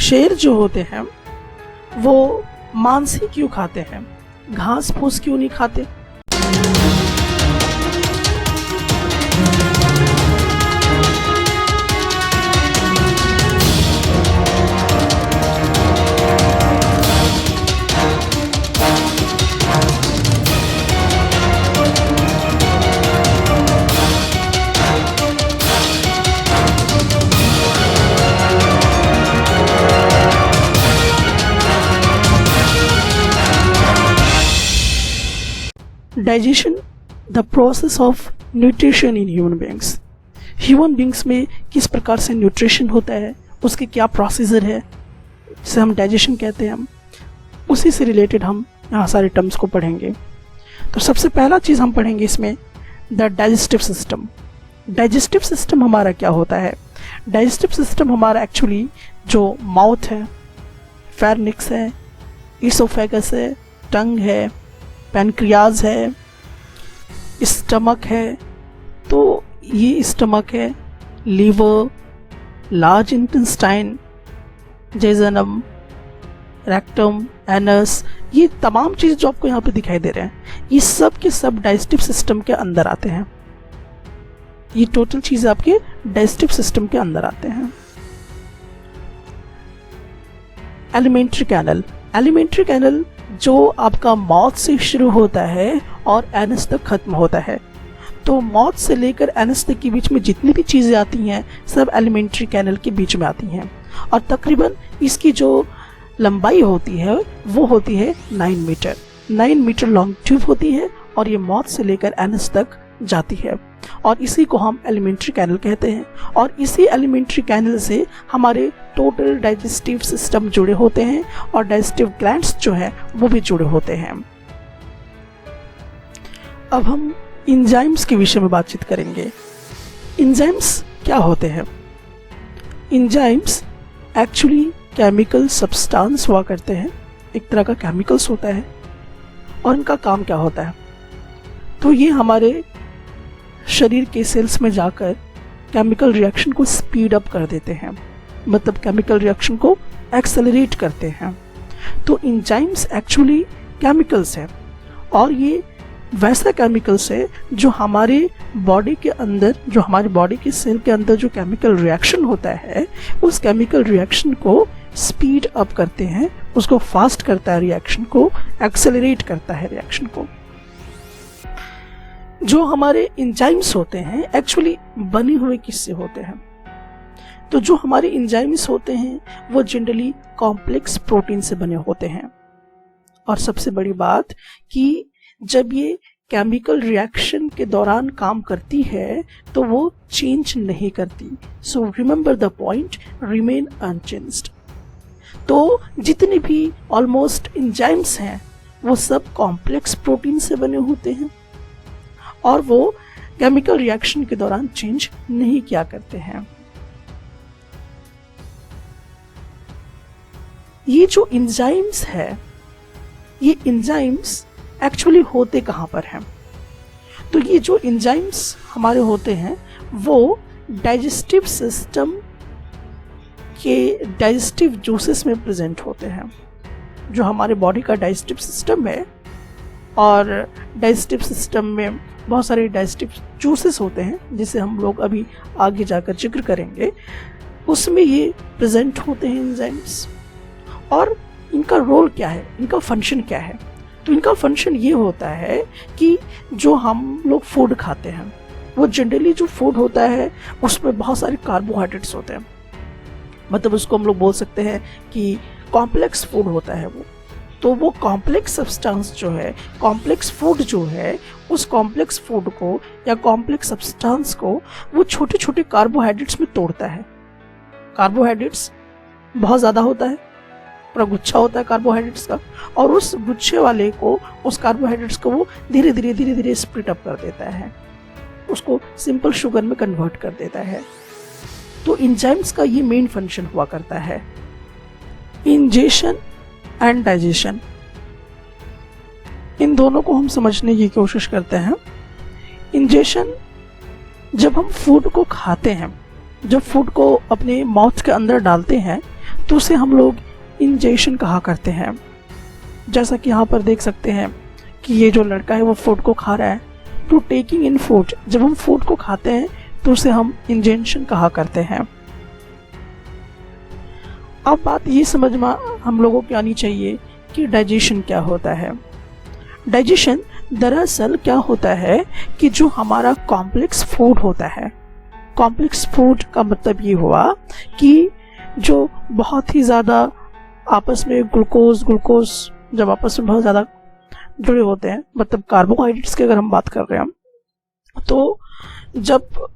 शेर जो होते हैं वो मांस ही क्यों खाते हैं, घास फूस क्यों नहीं खाते? Digestion, the process of nutrition in human beings. Human beings में किस प्रकार से न्यूट्रिशन होता है, उसके क्या प्रोसीजर है, जिसे हम डाइजेशन कहते हैं, उसी से रिलेटेड हम यहाँ सारे टर्म्स को पढ़ेंगे। तो सबसे पहला चीज़ हम पढ़ेंगे इसमें the digestive system. Digestive system हमारा क्या होता है? डाइजेस्टिव सिस्टम हमारा एक्चुअली जो माउथ है, फेरनिक्स है, इसोफेगस है, टंग है, पैनक्रियाज है, स्टमक है, तो ये स्टमक है, liver, large intestine, jejunum, rectum, anus, ये तमाम चीज़ जो आपको यहाँ पे दिखाई दे रहे हैं, ये सब के सब डाइजेस्टिव सिस्टम के अंदर आते हैं। ये टोटल चीज़ आपके डाइजेस्टिव सिस्टम के अंदर आते हैं। एलिमेंट्री कैनल, एलिमेंट्री कैनल जो आपका माउथ से शुरू होता है और एनस तक खत्म होता है। तो माउथ से लेकर एनस तक के बीच में जितनी भी चीज़ें आती हैं सब एलिमेंट्री कैनल के बीच में आती हैं, और तकरीबन इसकी जो लंबाई होती है वो होती है 9 मीटर। 9 मीटर लॉन्ग ट्यूब होती है और ये माउथ से लेकर एनस तक जाती है, और इसी को हम एलिमेंट्री कैनल कहते हैं। और इसी एलिमेंट्री कैनल से हमारे टोटल डाइजेस्टिव सिस्टम जुड़े होते हैं और डाइजेस्टिव ग्लैंड्स जो है वो भी जुड़े होते हैं। अब हम एंजाइम्स के विषय में बातचीत करेंगे। एंजाइम्स क्या होते हैं? एंजाइम्स एक्चुअली केमिकल सब्सटेंस हुआ करते हैं, एक तरह का केमिकल्स होता है, और इनका काम क्या होता है? तो ये हमारे शरीर के सेल्स में जाकर केमिकल रिएक्शन को स्पीड अप कर देते हैं, मतलब केमिकल रिएक्शन को एक्सेलरेट करते हैं। तो एंजाइम्स एक्चुअली केमिकल्स हैं, और ये वैसा केमिकल्स है जो हमारे बॉडी के अंदर, जो हमारे बॉडी के सेल के अंदर जो केमिकल रिएक्शन होता है उस केमिकल रिएक्शन को स्पीड अप करते हैं, उसको फास्ट करता है, रिएक्शन को एक्सेलरेट करता है, रिएक्शन को। जो हमारे एंजाइम्स होते हैं एक्चुअली बने हुए किससे होते हैं? तो जो हमारे एंजाइम्स होते हैं वो जनरली कॉम्प्लेक्स प्रोटीन से बने होते हैं, और सबसे बड़ी बात कि जब ये केमिकल रिएक्शन के दौरान काम करती है तो वो चेंज नहीं करती। So remember the point, remain unchanged. तो जितने भी ऑलमोस्ट एंजाइम्स हैं वो सब कॉम्प्लेक्स प्रोटीन से बने होते हैं, और वो केमिकल रिएक्शन के दौरान चेंज नहीं किया करते हैं। ये जो एंजाइम्स है, ये एंजाइम्स एक्चुअली होते कहाँ पर हैं? तो ये जो एंजाइम्स हमारे होते हैं वो डाइजेस्टिव सिस्टम के डाइजेस्टिव जूसेस में प्रेजेंट होते हैं। जो हमारे बॉडी का डाइजेस्टिव सिस्टम है, और डाइजेस्टिव सिस्टम में बहुत सारे डाइजेस्टिव जूसेस होते हैं जिसे हम लोग अभी आगे जाकर जिक्र करेंगे, उसमें ये प्रेजेंट होते हैं एंजाइम्स। और इनका रोल क्या है, इनका फंक्शन क्या है? तो इनका फंक्शन ये होता है कि जो हम लोग फूड खाते हैं वो जनरली जो फूड होता है उसमें बहुत सारे कार्बोहाइड्रेट्स होते हैं, मतलब उसको हम लोग बोल सकते हैं कि कॉम्प्लेक्स फूड होता है वो। तो वो कॉम्प्लेक्स सब्सटेंस जो है, कॉम्प्लेक्स फूड जो है, उस कॉम्प्लेक्स फूड को या कॉम्प्लेक्स सब्सटेंस को वो छोटे छोटे कार्बोहाइड्रेट्स में तोड़ता है। कार्बोहाइड्रेट्स बहुत ज़्यादा होता है, पूरा गुच्छा होता है कार्बोहाइड्रेट्स का, और उस गुच्छे वाले को, उस कार्बोहाइड्रेट्स को वो धीरे धीरे स्प्लिट अप कर देता है, उसको सिंपल शुगर में कन्वर्ट कर देता है। तो एंजाइम्स का ये मेन फंक्शन हुआ करता है। इंजेशन एंड डाइजेशन, इन दोनों को हम समझने की कोशिश करते हैं। इंजेशन, जब हम फूड को खाते हैं, जब फूड को अपने माउथ के अंदर डालते हैं तो उसे हम लोग इंजेशन कहा करते हैं। जैसा कि यहाँ पर देख सकते हैं कि ये जो लड़का है वो फूड को खा रहा है। टू टेकिंग इन फूड, जब हम फूड को खाते हैं तो उसे हम इंजेशन कहा करते हैं। अब बात ये समझ में हम लोगों को आनी चाहिए कि डाइजेशन क्या होता है। डाइजेशन दरअसल क्या होता है कि जो हमारा कॉम्प्लेक्स फूड होता है, कॉम्प्लेक्स फूड का मतलब ये हुआ कि जो बहुत ही ज़्यादा आपस में ग्लूकोज जब आपस में बहुत ज़्यादा जुड़े होते हैं, मतलब कार्बोहाइड्रेट्स की अगर हम बात कर रहे हैं, तो जब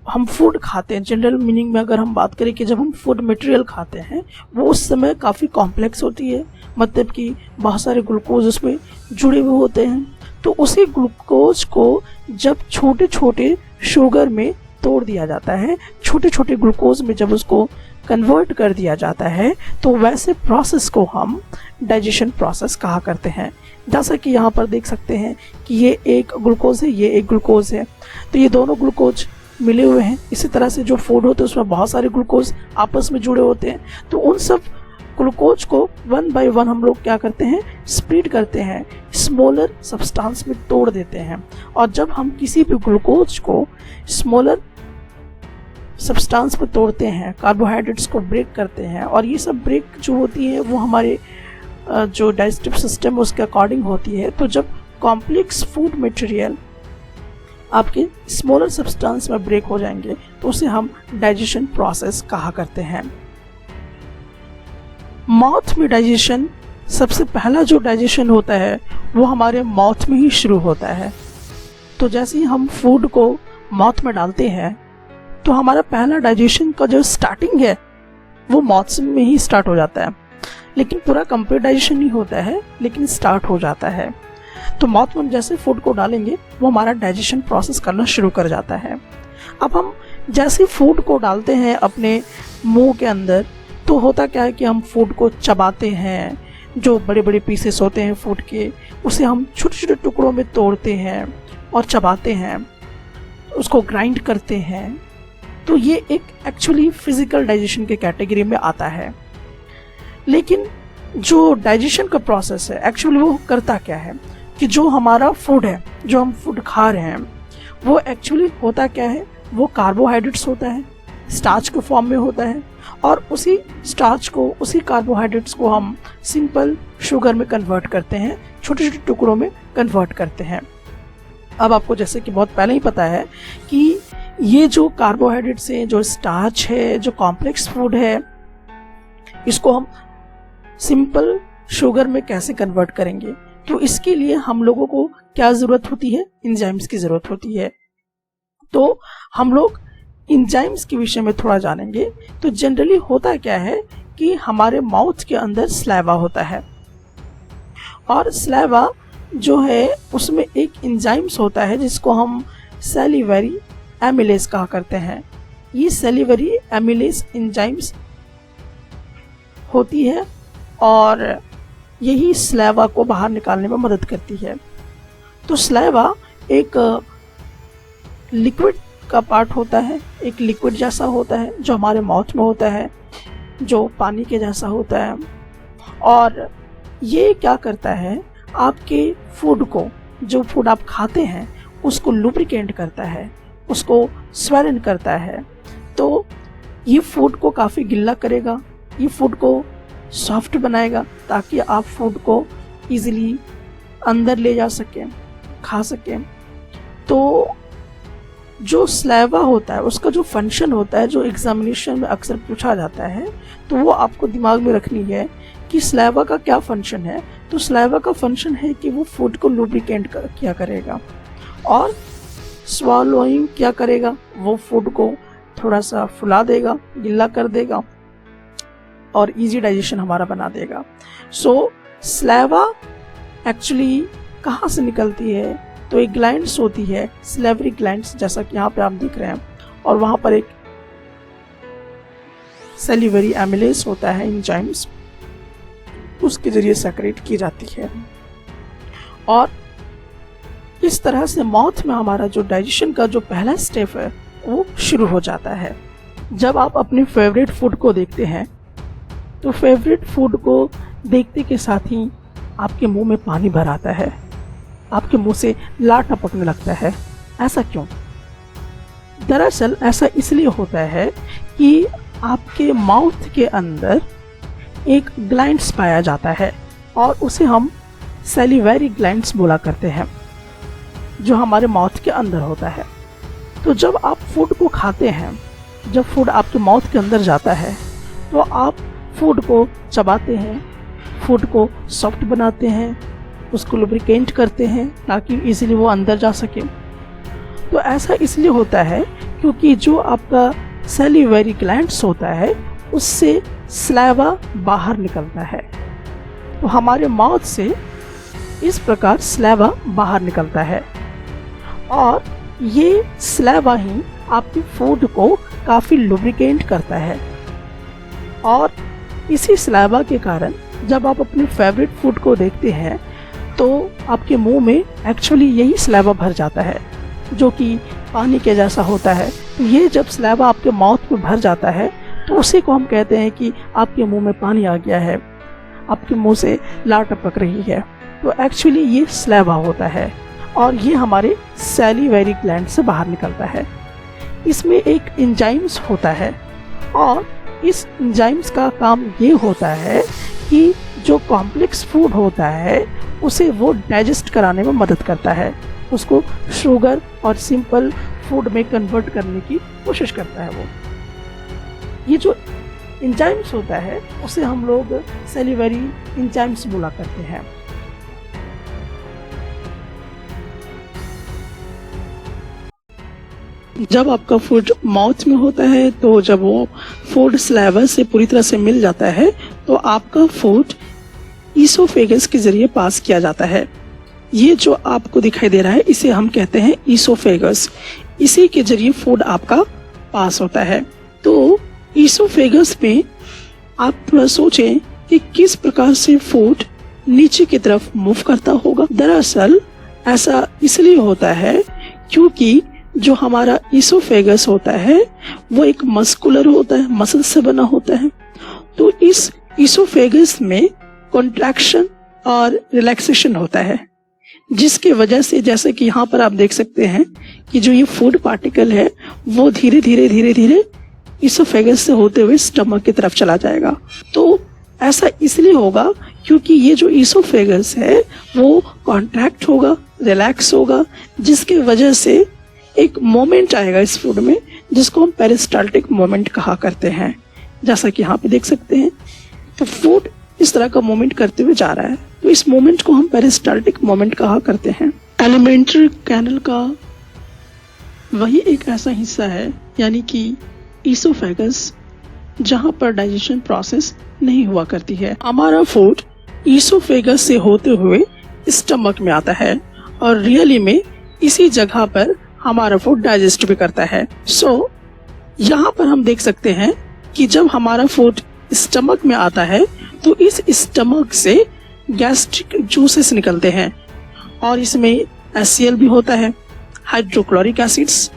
हम फूड खाते हैं, जनरल मीनिंग में अगर हम बात करें कि जब हम फूड मटेरियल खाते हैं वो उस समय काफ़ी कॉम्प्लेक्स होती है, मतलब कि बहुत सारे ग्लूकोज उसमें जुड़े हुए होते हैं। तो उसी ग्लूकोज को जब छोटे छोटे शुगर में तोड़ दिया जाता है, छोटे छोटे ग्लूकोज में जब उसको कन्वर्ट कर दिया जाता है, तो वैसे प्रोसेस को हम डाइजेशन प्रोसेस कहा करते हैं। जैसा कि यहाँ पर देख सकते हैं कि ये एक ग्लूकोज है, ये एक ग्लूकोज है, तो ये दोनों ग्लूकोज मिले हुए हैं। इसी तरह से जो फूड होते हैं उसमें बहुत सारे ग्लूकोज आपस में जुड़े होते हैं, तो उन सब ग्लूकोज को वन बाय वन हम लोग क्या करते हैं, स्प्लिट करते हैं, स्मॉलर सब्सटेंस में तोड़ देते हैं। और जब हम किसी भी ग्लूकोज को स्मॉलर सब्सटेंस में तोड़ते हैं, कार्बोहाइड्रेट्स को ब्रेक करते हैं, और ये सब ब्रेक जो होती है वो हमारे जो डाइजेस्टिव सिस्टम उसके अकॉर्डिंग होती है। तो जब कॉम्प्लेक्स फूड मटेरियल आपके स्मॉलर सब्सटेंस में ब्रेक हो जाएंगे तो उसे हम डाइजेशन प्रोसेस कहा करते हैं। माउथ में डाइजेशन, सबसे पहला जो डाइजेशन होता है वो हमारे माउथ में ही शुरू होता है। तो जैसे ही हम फूड को माउथ में डालते हैं तो हमारा पहला डाइजेशन का जो स्टार्टिंग है वो माउथ में ही स्टार्ट हो जाता है, लेकिन पूरा कंप्लीट डाइजेशन नहीं होता है, लेकिन स्टार्ट हो जाता है। तो माउथ में जैसे फूड को डालेंगे वो हमारा डाइजेशन प्रोसेस करना शुरू कर जाता है। अब हम जैसे फूड को डालते हैं अपने मुंह के अंदर, तो होता क्या है कि हम फूड को चबाते हैं, जो बड़े बड़े पीसेस होते हैं फूड के उसे हम छोटे छोटे टुकड़ों में तोड़ते हैं और चबाते हैं, उसको ग्राइंड करते हैं। तो ये एक एक्चुअली फिजिकल डाइजेशन के कैटेगरी में आता है। लेकिन जो डाइजेशन का प्रोसेस है एक्चुअली वो करता क्या है कि जो हमारा फूड है, जो हम फूड खा रहे हैं, वो एक्चुअली होता क्या है, वो कार्बोहाइड्रेट्स होता है, स्टार्च के फॉर्म में होता है, और उसी स्टार्च को, उसी कार्बोहाइड्रेट्स को हम सिंपल शुगर में कन्वर्ट करते हैं, छोटे छोटे टुकड़ों में कन्वर्ट करते हैं। अब आपको जैसे कि बहुत पहले ही पता है कि ये जो कार्बोहाइड्रेट्स हैं, जो स्टार्च है, जो कॉम्प्लेक्स फूड है, इसको हम सिंपल शुगर में कैसे कन्वर्ट करेंगे। तो इसके लिए हम लोगों को क्या जरूरत होती है, एंजाइम्स की जरूरत होती है। तो हम लोग एंजाइम्स के विषय में थोड़ा जानेंगे। तो जनरली होता क्या है कि हमारे माउथ के अंदर स्लाइवा होता है, और स्लाइवा जो है उसमें एक एंजाइम्स होता है जिसको हम सैलिवरी एमिलेज कहा करते हैं। ये सैलिवरी एमिलेज एंजाइम्स होती है और यही स्लाइवा को बाहर निकालने में मदद करती है। तो स्लाइवा एक लिक्विड का पार्ट होता है, एक लिक्विड जैसा होता है जो हमारे माउथ में होता है, जो पानी के जैसा होता है, और ये क्या करता है, आपके फूड को, जो फूड आप खाते हैं उसको लुब्रिकेंट करता है, उसको स्वेलन करता है। तो ये फूड को काफ़ी गिल्ला करेगा, ये फूड को सॉफ्ट बनाएगा ताकि आप फूड को इजीली अंदर ले जा सकें, खा सकें। तो जो स्लाइवा होता है उसका जो फंक्शन होता है, जो एग्जामिनेशन में अक्सर पूछा जाता है, तो वो आपको दिमाग में रखनी है कि स्लाइवा का क्या फंक्शन है। तो स्लाइवा का फंक्शन है कि वो फूड को लुब्रिकेंट किया करेगा, और स्वालोइंग क्या करेगा, वो फूड को थोड़ा सा फुला देगा, गिल्ला कर देगा और इजी डाइजेशन हमारा बना देगा। सो स्लाइवा एक्चुअली कहाँ से निकलती है, तो एक ग्लैंड्स होती है, स्लेवरी ग्लैंड्स, जैसा कि यहाँ पे आप देख रहे हैं, और वहाँ पर एक सैलिवरी एमिलेज होता है एंजाइम्स, उसके जरिए सेक्रेट की जाती है। और इस तरह से माउथ में हमारा जो डाइजेशन का जो पहला स्टेप है वो शुरू हो जाता है। जब आप अपने फेवरेट फूड को देखते हैं तो फेवरेट फूड को देखते के साथ ही आपके मुंह में पानी भर आता है, आपके मुंह से लार टपकने लगता है। ऐसा क्यों? दरअसल ऐसा इसलिए होता है कि आपके माउथ के अंदर एक ग्लैंड्स पाया जाता है और उसे हम सैलिवरी ग्लैंड्स बोला करते हैं, जो हमारे माउथ के अंदर होता है। तो जब आप फूड को खाते हैं, जब फूड आपके माउथ के अंदर जाता है, तो आप फूड को चबाते हैं, फूड को सॉफ्ट बनाते हैं, उसको लुब्रिकेंट करते हैं ताकि इजीली वो अंदर जा सके। तो ऐसा इसलिए होता है क्योंकि जो आपका सैलिवरी ग्लैंड्स होता है उससे स्लाइवा बाहर निकलता है। तो हमारे माउथ से इस प्रकार स्लाइवा बाहर निकलता है और ये स्लाइवा ही आपकी फूड को काफ़ी लुब्रिकेंट करता है। और इसी स्लाइवा के कारण जब आप अपने फेवरेट फूड को देखते हैं तो आपके मुंह में एक्चुअली यही स्लाइवा भर जाता है, जो कि पानी के जैसा होता है। ये जब स्लाइवा आपके माउथ में भर जाता है तो उसी को हम कहते हैं कि आपके मुंह में पानी आ गया है, आपके मुंह से लार टपक रही है। तो एक्चुअली ये स्लाइवा होता है और ये हमारे सैलिवरी ग्लैंड से बाहर निकलता है। इसमें एक एंजाइम्स होता है और इस एंजाइम्स का काम ये होता है कि जो कॉम्प्लेक्स फूड होता है उसे वो डाइजेस्ट कराने में मदद करता है, उसको शुगर और सिंपल फूड में कन्वर्ट करने की कोशिश करता है। वो ये जो एंजाइम्स होता है उसे हम लोग सैलिवरी एंजाइम्स बोला करते हैं। जब आपका फूड माउथ में होता है तो जब वो फूड स्लाइवा से पूरी तरह से मिल जाता है तो आपका फूड ईसोफेगस के जरिए पास किया जाता है। ये जो आपको दिखाई दे रहा है इसे हम कहते हैं ईसोफेगस। इसी के जरिए फूड आपका पास होता है। तो ईसोफेगस में आप थोड़ा सोचें कि किस प्रकार से फूड नीचे की तरफ मूव करता होगा। दरअसल ऐसा इसलिए होता है क्योंकि जो हमारा ईसोफेगस होता है वो एक मस्कुलर होता है, मसल से बना होता है। तो इस ईसोफेगस में कॉन्ट्रैक्शन और रिलैक्सेशन होता है, जिसके वजह से जैसे कि यहाँ पर आप देख सकते हैं कि जो ये फूड पार्टिकल है वो धीरे धीरे धीरे धीरे ईसोफेगस से होते हुए स्टमक की तरफ चला जाएगा। तो ऐसा इसलिए होगा क्योंकि ये जो ईसोफेगस है वो कॉन्ट्रैक्ट होगा, रिलैक्स होगा, जिसके वजह से एक मोमेंट आएगा इस फूड में जिसको हम पेरिस्टाल्टिक मोमेंट कहा करते हैं। जैसा कि यहाँ पे देख सकते हैं तो फूड इस तरह का मोमेंट करते हुए जा रहा है, तो इस मोमेंट को हम पेरिस्टाल्टिक मोमेंट कहा करते हैं। एलिमेंट्री कैनल का वही एक ऐसा हिस्सा है यानी कि ईसोफेगस जहाँ पर डाइजेशन प्रोसेस नहीं हुआ करती है। हमारा फूड ईसोफेगस से होते हुए स्टमक में आता है और रियली में इसी जगह पर हमारा फूड डाइजेस्ट भी करता है। सो यहाँ पर हम देख सकते हैं कि जब हमारा फूड स्टमक में आता है तो इस स्टमक से गैस्ट्रिक जूसेस निकलते हैं और इसमें HCl भी होता है, हाइड्रोक्लोरिक एसिड्स।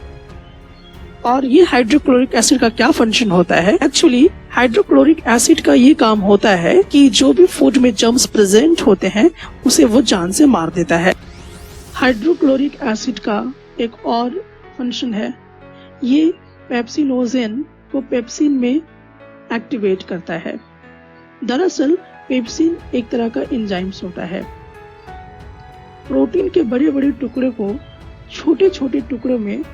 और ये हाइड्रोक्लोरिक एसिड का क्या फंक्शन होता है? एक्चुअली हाइड्रोक्लोरिक एसिड का ये काम होता है कि जो भी फूड में जर्म्स प्रेजेंट होते हैं उसे वो जान से मार देता है। हाइड्रोक्लोरिक एसिड का एक और फंक्शन है, ये पेप्सिनोजेन को पेप्सिन में एक्टिवेट करता है। दरअसल पेप्सिन एक तरह का एंजाइम्स होता है, प्रोटीन के बड़े बड़े टुकड़े को छोटे छोटे टुकड़ों में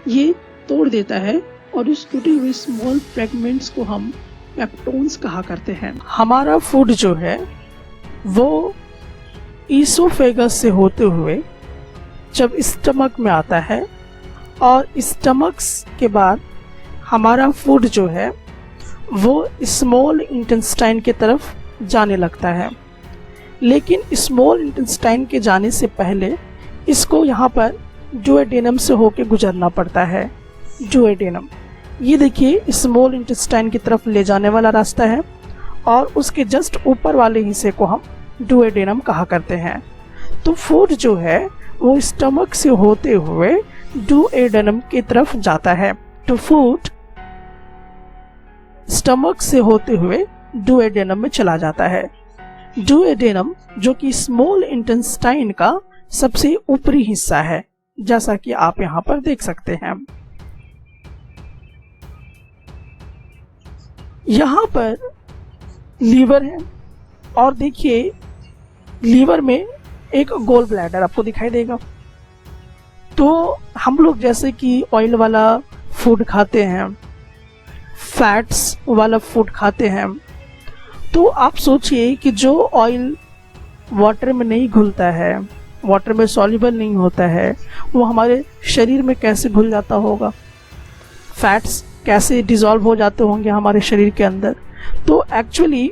ये तोड़ देता है और उस टूटे हुए स्मॉल फ्रेगमेंट्स को हम पेप्टोन्स कहा करते हैं। हमारा फूड जो है वो ईसोफेगस से होते हुए जब स्टमक में आता है और स्टमक के बाद हमारा फूड जो है वो स्मॉल इंटेस्टाइन की तरफ जाने लगता है। लेकिन स्मॉल इंटेस्टाइन के जाने से पहले इसको यहाँ पर डुओडेनम से होके गुजरना पड़ता है। डुओडेनम ये देखिए स्मॉल इंटेस्टाइन की तरफ ले जाने वाला रास्ता है और उसके जस्ट ऊपर वाले हिस्से को हम डुओडेनम कहा करते हैं। तो फूड जो है वो स्टमक से होते हुए डुओडेनम की तरफ जाता है। तो फूड स्टमक से होते हुए डुओडेनम में चला जाता है। डुओडेनम जो कि स्मॉल इंटेस्टाइन का सबसे ऊपरी हिस्सा है, जैसा कि आप यहाँ पर देख सकते हैं। यहाँ पर लीवर है और देखिए लीवर में एक गोल ब्लैडर आपको दिखाई देगा। तो हम लोग जैसे कि ऑयल वाला फूड खाते हैं, फैट्स वाला फूड खाते हैं, तो आप सोचिए कि जो ऑयल वाटर में नहीं घुलता है, वाटर में सॉल्युबल नहीं होता है, वो हमारे शरीर में कैसे घुल जाता होगा, फैट्स कैसे डिसॉल्व हो जाते होंगे हमारे शरीर के अंदर। तो एक्चुअली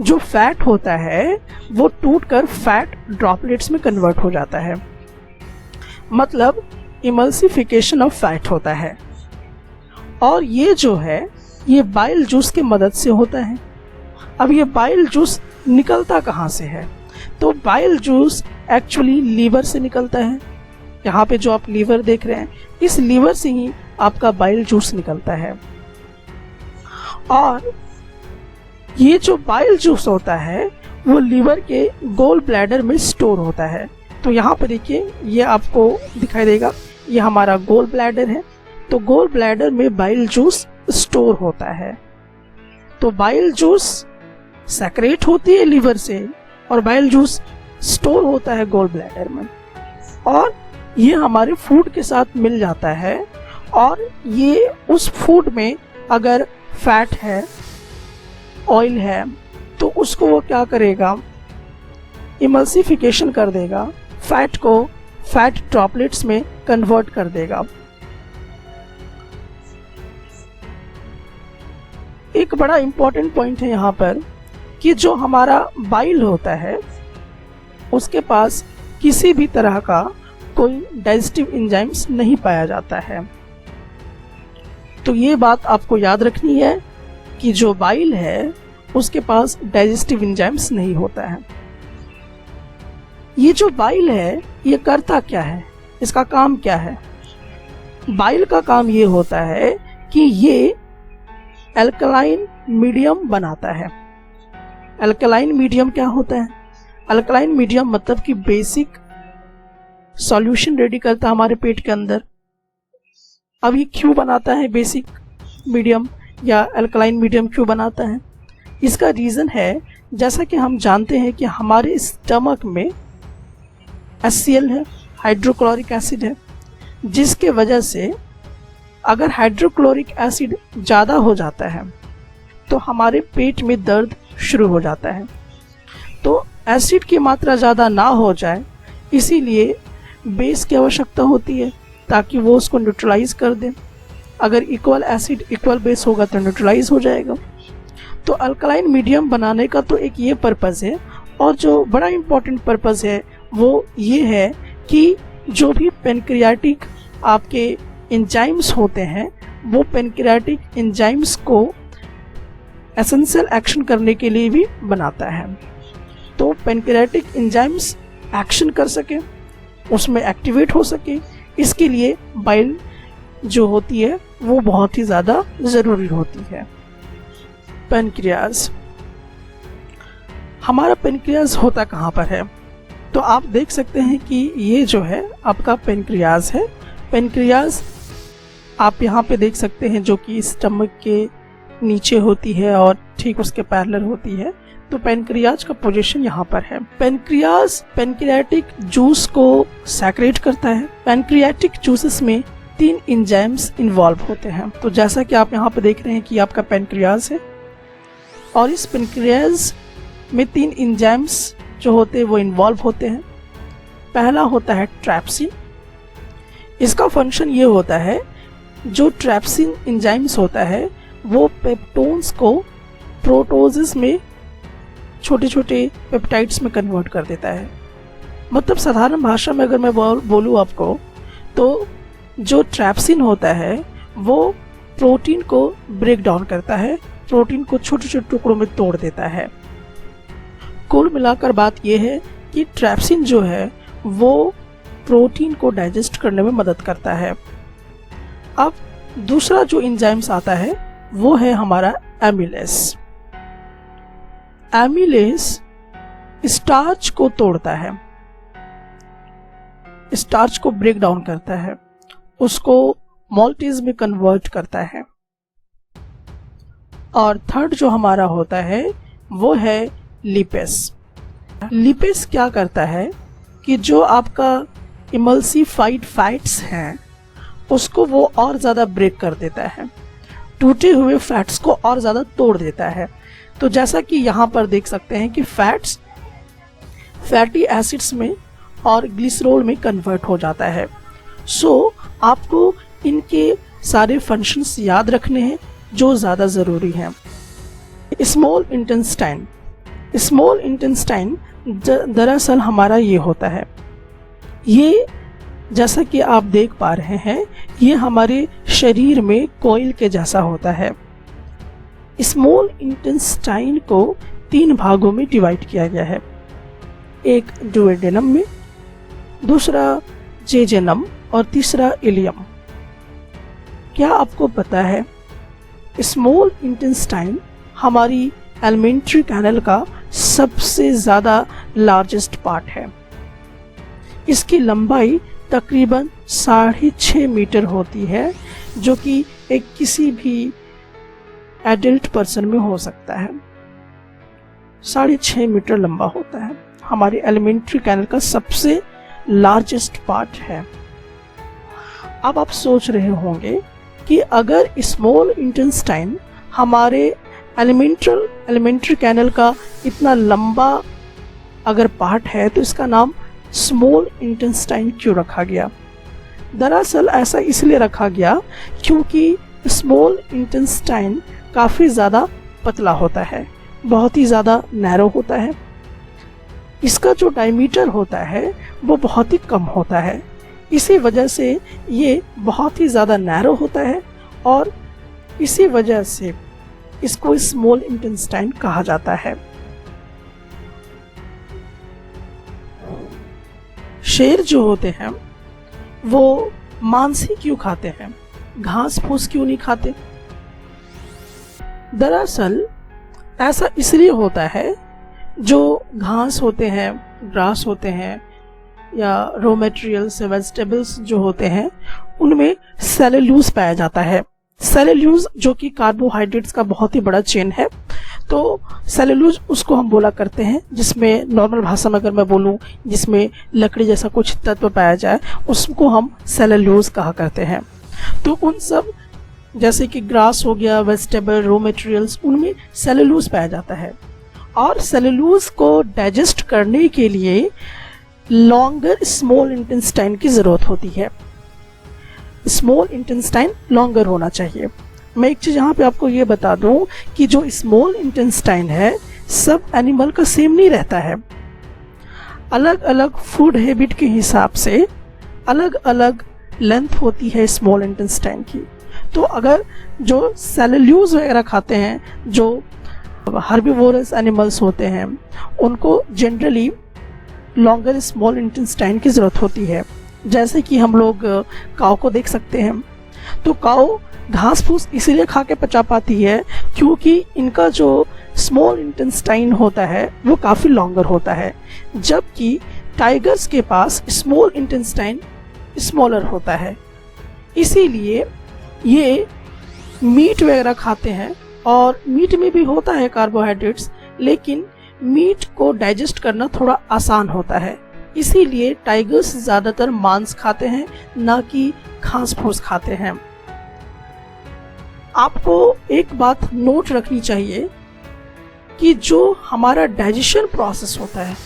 जो फैट होता है वो टूटकर फैट ड्रॉपलेट्स में कन्वर्ट हो जाता है, मतलब इमल्सिफिकेशन ऑफ फैट होता है। और ये जो है ये बाइल जूस की मदद से होता है। अब ये बाइल जूस निकलता कहाँ से है? तो बाइल जूस एक्चुअली लीवर से निकलता है। यहाँ पे जो आप लीवर देख रहे हैं, इस लीवर से ही आपका बाइल जूस निकलता है। और ये जो बाइल जूस होता है वो लीवर के गोल ब्लैडर में स्टोर होता है। तो यहाँ पर देखिए ये आपको दिखाई देगा, ये हमारा गोल ब्लैडर है। तो गोल ब्लैडर में बाइल जूस स्टोर होता है। तो बाइल जूस सेक्रेट होती है लीवर से और बाइल जूस स्टोर होता है गोल ब्लैडर में, और ये हमारे फूड के साथ मिल जाता है। और ये उस फूड में अगर फैट है, ऑयल है, तो उसको वो क्या करेगा, इमल्सिफिकेशन कर देगा, फैट को फैट ड्रॉपलेट्स में कन्वर्ट कर देगा। एक बड़ा इंपॉर्टेंट पॉइंट है यहाँ पर कि जो हमारा बाइल होता है उसके पास किसी भी तरह का कोई डाइजेस्टिव एंजाइम्स नहीं पाया जाता है। तो ये बात आपको याद रखनी है कि जो बाइल है उसके पास डाइजेस्टिव एंजाइम्स नहीं होता है। ये जो बाइल है ये करता क्या है, इसका काम क्या है? बाइल का काम ये होता है कि ये अल्कलाइन मीडियम बनाता है। अल्कलाइन मीडियम क्या होता है? अल्कलाइन मीडियम मतलब कि बेसिक सॉल्यूशन रेडी करता है हमारे पेट के अंदर। अब ये क्यों बनाता है बेसिक मीडियम या अल्कलाइन मीडियम क्यों बनाता है? इसका रीज़न है, जैसा कि हम जानते हैं कि हमारे स्टमक में HCl है, हाइड्रोक्लोरिक एसिड है, जिसके वजह से अगर हाइड्रोक्लोरिक एसिड ज़्यादा हो जाता है तो हमारे पेट में दर्द शुरू हो जाता है। तो एसिड की मात्रा ज़्यादा ना हो जाए इसीलिए बेस की आवश्यकता होती है ताकि वो उसको न्यूट्रलाइज कर दे। अगर इक्वल एसिड इक्वल बेस होगा तो न्यूट्रलाइज हो जाएगा। तो अल्कलाइन मीडियम बनाने का तो एक ये पर्पज़ है, और जो बड़ा इम्पॉर्टेंट पर्पज़ है वो ये है कि जो भी पेनक्रियाटिक आपके एंजाइम्स होते हैं वो पेनक्रियाटिक एंजाइम्स को एसेंशियल एक्शन करने के लिए भी बनाता है। तो पेनक्रियाटिक एंजाइम्स एक्शन कर सके, उसमें एक्टिवेट हो सके, इसके लिए बाइल जो होती है वो बहुत ही ज़्यादा ज़रूरी होती है। पेनक्रियाज, हमारा पेनक्रियाज होता कहाँ पर है? तो आप देख सकते हैं कि ये जो है आपका पेनक्रियाज है। पेनक्रियाज आप यहाँ पे देख सकते हैं जो कि स्टमक के नीचे होती है और ठीक उसके पैरेलल होती है। तो पेनक्रियाज का पोजीशन यहाँ पर है। पेनक्रियाज पेनक्रियाटिक जूस को सैक्रेट करता है। पेनक्रियाटिक जूसेस में 3 एंजाइम्स इन्वॉल्व होते हैं। तो जैसा कि आप यहाँ पे देख रहे हैं कि आपका पेनक्रियाज है और इस पेनक्रियाज में 3 एंजाइम्स जो होते हैं वो इन्वॉल्व होते हैं। पहला होता है ट्रैप्सिन। इसका फंक्शन ये होता है, जो ट्रैप्सिन एंजाइम्स होता है वो पेप्टोन्स को प्रोटोजिस में छोटे छोटे पेप्टाइड्स में कन्वर्ट कर देता है। मतलब साधारण भाषा में अगर मैं बोलूँ आपको, तो जो ट्रैप्सिन होता है वो प्रोटीन को ब्रेक डाउन करता है, प्रोटीन को छोटे छोटे टुकड़ों में तोड़ देता है। कुल मिलाकर बात यह है कि ट्रैप्सिन जो है वो प्रोटीन को डाइजेस्ट करने में मदद करता है। अब दूसरा जो एंजाइम्स आता है वो है हमारा एमिलेस। एमिलेज स्टार्च को तोड़ता है, स्टार्च को ब्रेक डाउन करता है, उसको मॉल्टेज में कन्वर्ट करता है। और थर्ड जो हमारा होता है वो है लिपेस। लिपेस क्या करता है कि जो आपका इमल्सिफाइड फैट्स हैं उसको वो और ज़्यादा ब्रेक कर देता है, टूटे हुए फैट्स को और ज़्यादा तोड़ देता है। तो जैसा कि यहाँ पर देख सकते हैं कि फैट्स फैटी एसिड्स में और ग्लिसरॉल में कन्वर्ट हो जाता है। सो आपको इनके सारे फंक्शंस याद रखने हैं जो ज़्यादा ज़रूरी हैं। स्मॉल इंटेस्टाइन, स्मॉल इंटेस्टाइन दरअसल हमारा ये होता है, ये जैसा कि आप देख पा रहे हैं ये हमारे शरीर में कोयल के जैसा होता है। स्मॉल इंटेस्टाइन को 3 भागों में डिवाइड किया गया है, एक डुओडेनम में, दूसरा जेजेनम और तीसरा इलियम। क्या आपको पता है स्मॉल इंटेस्टाइन हमारी एलिमेंट्री कैनल का सबसे ज़्यादा लार्जेस्ट पार्ट है। इसकी लंबाई तकरीबन 6.5 मीटर होती है, जो कि एक किसी भी एडल्ट पर्सन में हो सकता है। 6.5 मीटर लंबा होता है, हमारी एलिमेंट्री कैनल का सबसे लार्जेस्ट पार्ट है। अब आप सोच रहे होंगे कि अगर स्मॉल इंटेस्टाइन हमारे एलिमेंट्री कैनल का इतना लंबा अगर पार्ट है तो इसका नाम स्मॉल इंटेस्टाइन क्यों रखा गया? दरअसल ऐसा इसलिए रखा गया क्योंकि स्मॉल इंटेस्टाइन काफ़ी ज़्यादा पतला होता है, बहुत ही ज़्यादा नैरो होता है। इसका जो डायमीटर होता है वो बहुत ही कम होता है, इसी वजह से ये बहुत ही ज़्यादा नैरो होता है और इसी वजह से इसको स्मॉल इंटेस्टाइन कहा जाता है। शेर जो होते हैं वो मांस ही क्यों खाते हैं, घास फूस क्यों नहीं खाते? दरअसल ऐसा इसलिए होता है, जो घास होते हैं, ग्रास होते हैं या रॉ मटेरियल्स वेजिटेबल्स जो होते हैं उनमें सेलुलोज पाया जाता है। सेलुलोज जो कि कार्बोहाइड्रेट्स का बहुत ही बड़ा चेन है, तो सेलुलोज उसको हम बोला करते हैं, जिसमें नॉर्मल भाषा में अगर मैं बोलूं जिसमें लकड़ी जैसा कुछ तत्व पाया जाए उसको हम सेलुलोज कहा करते हैं। तो उन सब जैसे कि ग्रास हो गया, वेजिटेबल, रॉ मटेरियल्स, उनमें सेलुलोज पाया जाता है और सेलुलोज को डाइजेस्ट करने के लिए लॉन्गर स्मॉल इंटेस्टाइन की ज़रूरत होती है। स्मॉल इंटेस्टाइन लॉन्गर होना चाहिए। मैं एक चीज़ यहाँ पे आपको ये बता दूँ कि जो स्मॉल इंटेस्टाइन है सब एनिमल का सेम नहीं रहता है, अलग अलग फूड हैबिट के हिसाब से अलग अलग लेंथ होती है स्मॉल इंटेस्टाइन की। तो अगर जो सेलुलोज वगैरह खाते हैं, जो हर्बीवोरस एनिमल्स होते हैं, उनको जनरली लॉन्गर स्मॉल इंटेस्टाइन की ज़रूरत होती है। जैसे कि हम लोग काऊ को देख सकते हैं, तो काऊ घास फूस इसीलिए खा के पचा पाती है क्योंकि इनका जो स्मॉल इंटेस्टाइन होता है वो काफ़ी लॉन्गर होता है, जबकि टाइगर्स के पास स्मॉल इंटेस्टाइन स्मॉलर होता है। इसीलिए ये मीट वगैरह खाते हैं और मीट में भी होता है कार्बोहाइड्रेट्स, लेकिन मीट को डाइजेस्ट करना थोड़ा आसान होता है। इसीलिए टाइगर्स ज़्यादातर मांस खाते हैं, ना कि घास फूस खाते हैं। आपको एक बात नोट रखनी चाहिए कि जो हमारा डाइजेशन प्रोसेस होता है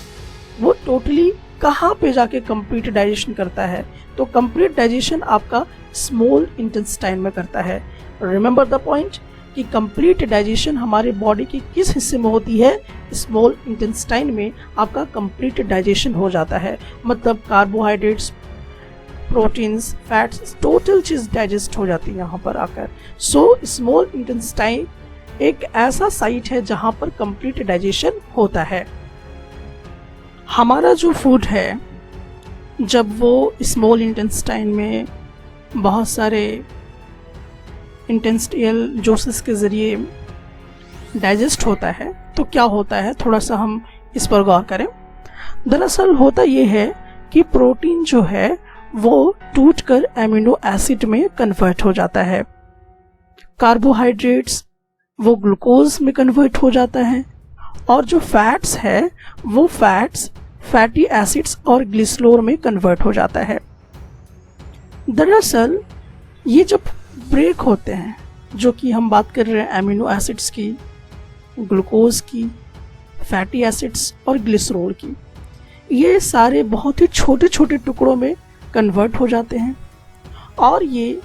वो टोटली कहाँ पे जाके कंप्लीट डाइजेशन करता है, तो कंप्लीट डाइजेशन आपका स्मॉल इंटेस्टाइन में करता है। रिमेंबर द पॉइंट कि कंप्लीट डाइजेशन हमारे बॉडी के किस हिस्से में होती है? स्मॉल इंटेस्टाइन में आपका कंप्लीट डाइजेशन हो जाता है, मतलब कार्बोहाइड्रेट्स, प्रोटीन्स, फैट्स, टोटल चीज़ डाइजेस्ट हो जाती है यहाँ पर आकर। सो स्मॉल इंटेस्टाइन एक ऐसा साइट है जहाँ पर कंप्लीट डाइजेशन होता है। हमारा जो फूड है जब वो स्मॉल इंटेस्टाइन में बहुत सारे इंटेस्टियल जूसेस के ज़रिए डाइजेस्ट होता है तो क्या होता है, थोड़ा सा हम इस पर गौर करें। दरअसल होता ये है कि प्रोटीन जो है वो टूटकर एमिनो एसिड में कन्वर्ट हो जाता है, कार्बोहाइड्रेट्स वो ग्लूकोज में कन्वर्ट हो जाता है, और जो फैट्स है वो फैट्स फैटी एसिड्स और ग्लिसरोल में कन्वर्ट हो जाता है। दरअसल ये जब ब्रेक होते हैं, जो कि हम बात कर रहे हैं एमिनो एसिड्स की, ग्लूकोज की, फैटी एसिड्स और ग्लिसरोल की, ये सारे बहुत ही छोटे छोटे टुकड़ों में कन्वर्ट हो जाते हैं और ये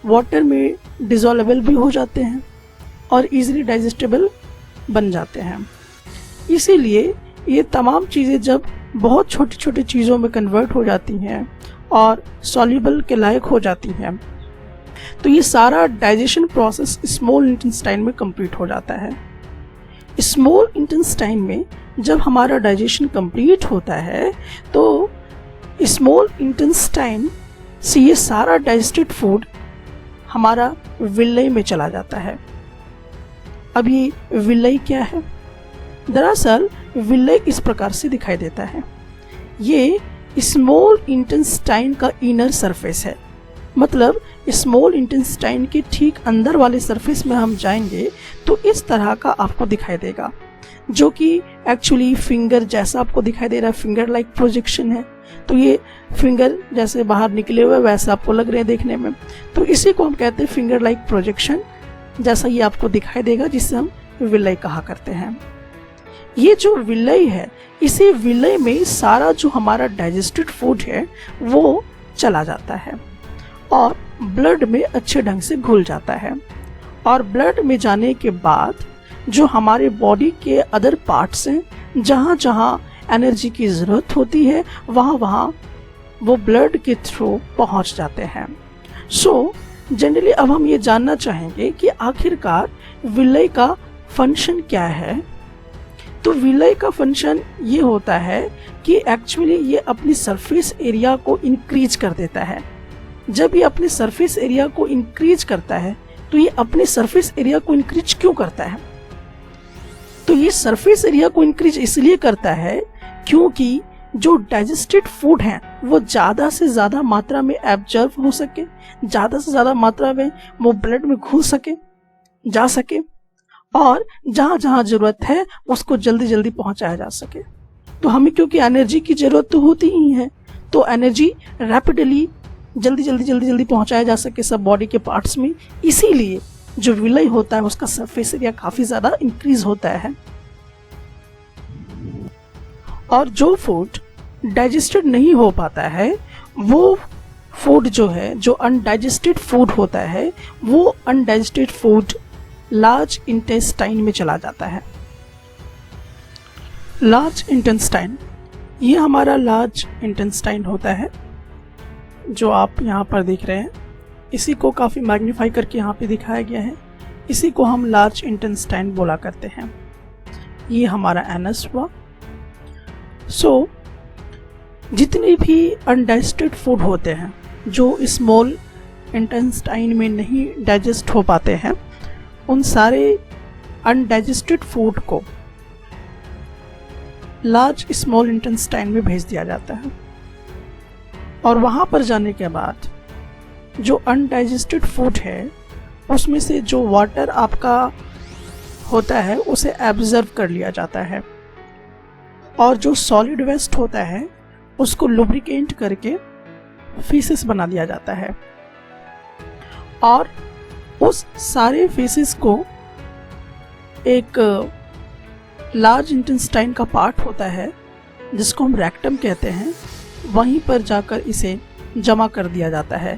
वाटर में डिसॉल्वेबल भी हो जाते हैं और इजीली डाइजेस्टेबल बन जाते हैं। इसीलिए ये तमाम चीज़ें जब बहुत छोटी छोटी चीज़ों में कन्वर्ट हो जाती हैं और सॉल्युबल के लायक हो जाती हैं, तो ये सारा डाइजेशन प्रोसेस स्मॉल इंटेस्टाइन में कंप्लीट हो जाता है। स्मॉल इंटेस्टाइन में जब हमारा डाइजेशन कंप्लीट होता है तो स्मॉल इंटेस्टाइन से ये सारा डाइजेस्टेड फूड हमारा विल्लाई में चला जाता है। अब ये विल्लाई क्या है? दरअसल विल्लाई इस प्रकार से दिखाई देता है। ये स्मॉल इंटेस्टाइन का इनर सरफेस है, मतलब स्मॉल इंटेस्टाइन के ठीक अंदर वाले सरफेस में हम जाएंगे तो इस तरह का आपको दिखाई देगा, जो कि एक्चुअली फिंगर जैसा आपको दिखाई दे रहा है, फिंगर लाइक प्रोजेक्शन है। तो ये फिंगर जैसे बाहर निकले हुए वैसे आपको लग रहे हैं देखने में, तो इसी को हम कहते हैं फिंगर लाइक प्रोजेक्शन, जैसा ये आपको दिखाई देगा, जिससे हम विल्लाई कहा करते हैं। ये जो विल्लाई है, इसी विल्लाई में सारा जो हमारा डाइजेस्टेड फूड है वो चला जाता है और ब्लड में अच्छे ढंग से घुल जाता है, और ब्लड में जाने के बाद जो हमारे बॉडी के अदर पार्ट्स हैं, जहाँ जहाँ एनर्जी की ज़रूरत होती है वहाँ वहाँ वो ब्लड के थ्रू पहुँच जाते हैं। सो जनरली अब हम ये जानना चाहेंगे कि आखिरकार विल्लाई का फंक्शन क्या है। तो विल्लाई का फंक्शन ये होता है कि एक्चुअली ये अपनी सरफेस एरिया को इंक्रीज कर देता है। जब ये अपने सरफेस एरिया को इंक्रीज करता है तो ये अपने सरफेस एरिया को इंक्रीज क्यों करता है? तो ये सरफेस एरिया को इंक्रीज इसलिए करता है क्योंकि जो डाइजेस्टेड फूड है वो ज़्यादा से ज़्यादा मात्रा में एब्जॉर्ब हो सके, ज़्यादा से ज़्यादा मात्रा में वो ब्लड में घुल सके, जा सके, और जहाँ जहाँ ज़रूरत है उसको जल्दी जल्दी पहुँचाया जा सके। तो हमें क्योंकि एनर्जी की ज़रूरत तो होती ही है, तो एनर्जी रैपिडली जल्दी पहुँचाया जा सके सब बॉडी के पार्ट्स में, इसीलिए जो विल्लाई होता है उसका सरफेस एरिया काफ़ी ज़्यादा इंक्रीज होता है। और जो फूड डाइजेस्टेड नहीं हो पाता है वो फूड जो है, जो अनडाइजेस्टेड फूड होता है, वो अनडाइजेस्टेड फूड लार्ज इंटेस्टाइन में चला जाता है। लार्ज इंटेस्टाइन, ये हमारा लार्ज इंटेस्टाइन होता है जो आप यहाँ पर देख रहे हैं। इसी को काफ़ी मैग्नीफाई करके यहाँ पे दिखाया गया है। इसी को हम लार्ज इंटेस्टाइन बोला करते हैं। ये हमारा एनस हुआ। सो जितने भी अनडाइजेस्टेड फूड होते हैं जो स्मॉल इंटेस्टाइन में नहीं डाइजेस्ट हो पाते हैं, उन सारे अनडाइजेस्टेड फूड को लार्ज स्मॉल इंटेस्टाइन में भेज दिया जाता है, और वहाँ पर जाने के बाद जो अनडाइजेस्टेड फूड है उसमें से जो वाटर आपका होता है उसे एब्जर्व कर लिया जाता है, और जो सॉलिड वेस्ट होता है उसको लुब्रिकेट करके फीसेस बना दिया जाता है, और उस सारे फीसेस को एक लार्ज इंटेस्टाइन का पार्ट होता है जिसको हम रेक्टम कहते हैं, वहीं पर जाकर इसे जमा कर दिया जाता है।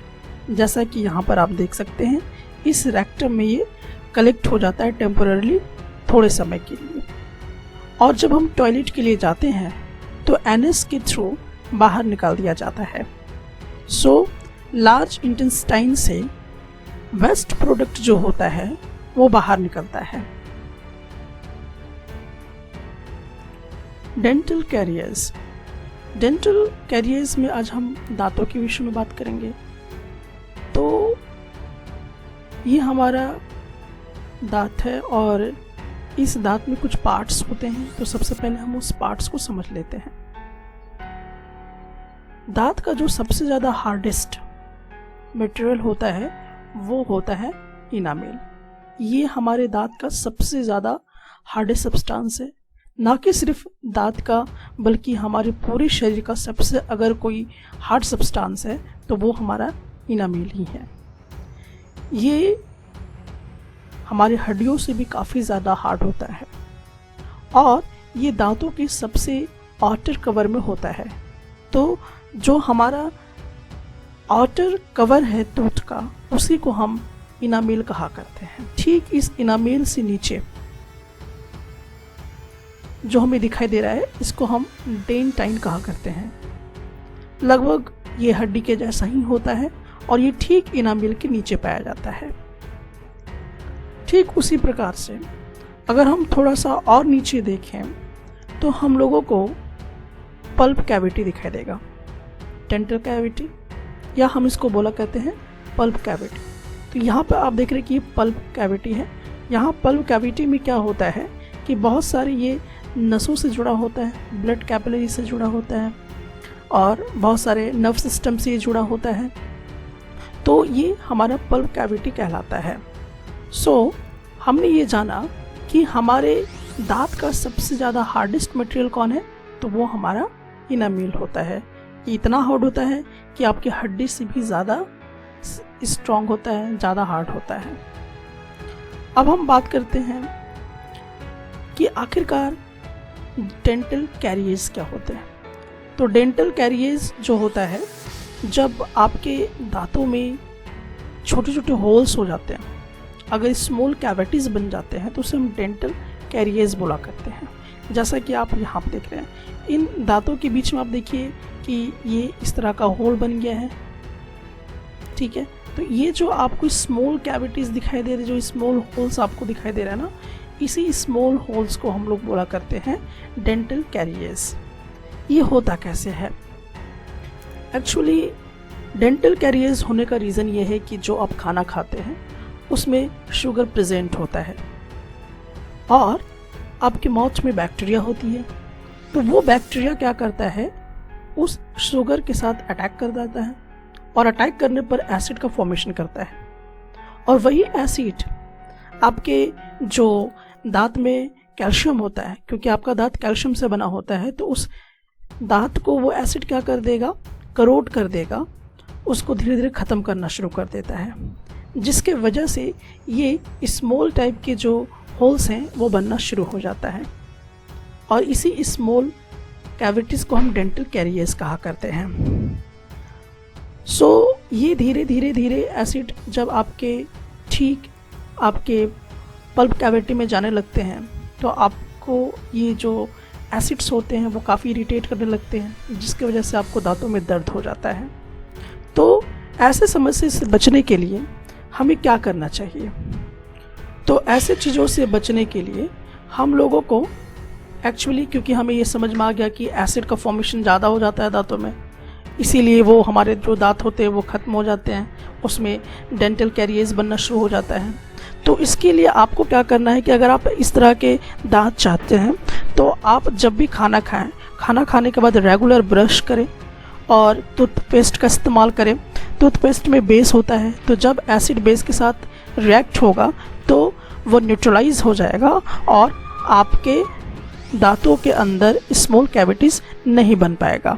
जैसा कि यहाँ पर आप देख सकते हैं, इस रेक्टम में ये कलेक्ट हो जाता है टेम्पोररी थोड़े समय के लिए, और जब हम टॉयलेट के लिए जाते हैं तो एनस के थ्रू बाहर निकाल दिया जाता है। सो लार्ज इंटेस्टाइन से वेस्ट प्रोडक्ट जो होता है वो बाहर निकलता है। डेंटल कैरियर्स, डेंटल कैरियर्स में आज हम दांतों के विषय में बात करेंगे। तो ये हमारा दांत है और इस दांत में कुछ पार्ट्स होते हैं, तो सबसे पहले हम उस पार्ट्स को समझ लेते हैं। दांत का जो सबसे ज़्यादा हार्डेस्ट मटेरियल होता है वो होता है इनामेल। ये हमारे दांत का सबसे ज़्यादा हार्डेस्ट सब्सटेंस है, ना कि सिर्फ दांत का बल्कि हमारे पूरे शरीर का सबसे अगर कोई हार्ड सब्सटेंस है तो वो हमारा इनामेल ही है। ये हमारे हड्डियों से भी काफ़ी ज़्यादा हार्ड होता है और ये दांतों के सबसे आउटर कवर में होता है। तो जो हमारा आउटर कवर है टूथ का, उसी को हम इनामेल कहा करते हैं। ठीक इस इनामेल से नीचे जो हमें दिखाई दे रहा है इसको हम डेंटाइन कहा करते हैं। लगभग ये हड्डी के जैसा ही होता है और ये ठीक इनामेल के नीचे पाया जाता है। ठीक उसी प्रकार से अगर हम थोड़ा सा और नीचे देखें तो हम लोगों को पल्प कैविटी दिखाई देगा, डेंटल कैविटी, या हम इसको बोला करते हैं पल्प कैविटी। तो यहाँ पर आप देख रहे हैं कि ये पल्प कैविटी है। यहाँ पल्प कैविटी में क्या होता है कि बहुत सारे ये नसों से जुड़ा होता है, ब्लड कैपिलरी से जुड़ा होता है और बहुत सारे नर्व सिस्टम से जुड़ा होता है। तो ये हमारा पल्प कैविटी कहलाता है। सो हमने ये जाना कि हमारे दांत का सबसे ज़्यादा हार्डेस्ट मटेरियल कौन है, तो वो हमारा इनामेल होता है। ये इतना हार्ड होता है कि आपकी हड्डी से भी ज़्यादा स्ट्रॉन्ग होता है, ज़्यादा हार्ड होता है। अब हम बात करते हैं कि आखिरकार डेंटल कैरियर्स क्या होते हैं। तो डेंटल कैरियर्स जो होता है, जब आपके दांतों में छोटे छोटे होल्स हो जाते हैं, अगर स्मॉल कैविटीज बन जाते हैं तो उसे हम डेंटल कैरियर्स बोला करते हैं। जैसा कि आप यहाँ पर देख रहे हैं, इन दांतों के बीच में आप देखिए कि ये इस तरह का होल बन गया है, ठीक है। तो ये जो आपको स्मॉल कैविटीज दिखाई दे रही, जो स्मॉल होल्स आपको दिखाई दे रहा है ना, इसी स्मॉल होल्स को हम लोग बोला करते हैं डेंटल कैरियर्स। ये होता कैसे है? एक्चुअली डेंटल कैरियर्स होने का रीज़न ये है कि जो आप खाना खाते हैं उसमें शुगर प्रेजेंट होता है और आपके माउथ में बैक्टीरिया होती है। तो वो बैक्टीरिया क्या करता है, उस शुगर के साथ अटैक कर देता है और अटैक करने पर एसिड का फॉर्मेशन करता है। और वही एसिड आपके जो दांत में कैल्शियम होता है, क्योंकि आपका दांत कैल्शियम से बना होता है, तो उस दांत को वो एसिड क्या कर देगा, करोड कर देगा, उसको धीरे धीरे ख़त्म करना शुरू कर देता है, जिसके वजह से ये स्मॉल टाइप के जो होल्स हैं वो बनना शुरू हो जाता है और इसी स्मॉल कैविटीज़ को हम डेंटल कैरियर्स कहा करते हैं। सो ये धीरे धीरे धीरे एसिड जब आपके पल्प कैविटी में जाने लगते हैं तो आपको ये जो एसिड्स होते हैं वो काफ़ी इरिटेट करने लगते हैं, जिसकी वजह से आपको दांतों में दर्द हो जाता है। तो ऐसे समस्या से बचने के लिए हमें क्या करना चाहिए? तो ऐसे चीज़ों से बचने के लिए हम लोगों को एक्चुअली, क्योंकि हमें ये समझ में आ गया कि एसिड का फॉर्मेशन ज़्यादा हो जाता है दांतों में, इसीलिए वो हमारे जो दांत होते हैं वो ख़त्म हो जाते हैं, उसमें डेंटल कैरियर्स बनना शुरू हो जाता है। तो इसके लिए आपको क्या करना है कि अगर आप इस तरह के दांत चाहते हैं तो आप जब भी खाना खाएं, खाना खाने के बाद रेगुलर ब्रश करें और टूथपेस्ट का इस्तेमाल करें। टूथपेस्ट में बेस होता है, तो जब एसिड बेस के साथ रिएक्ट होगा तो वो न्यूट्रलाइज हो जाएगा और आपके दांतों के अंदर स्मॉल कैविटीज़ नहीं बन पाएगा।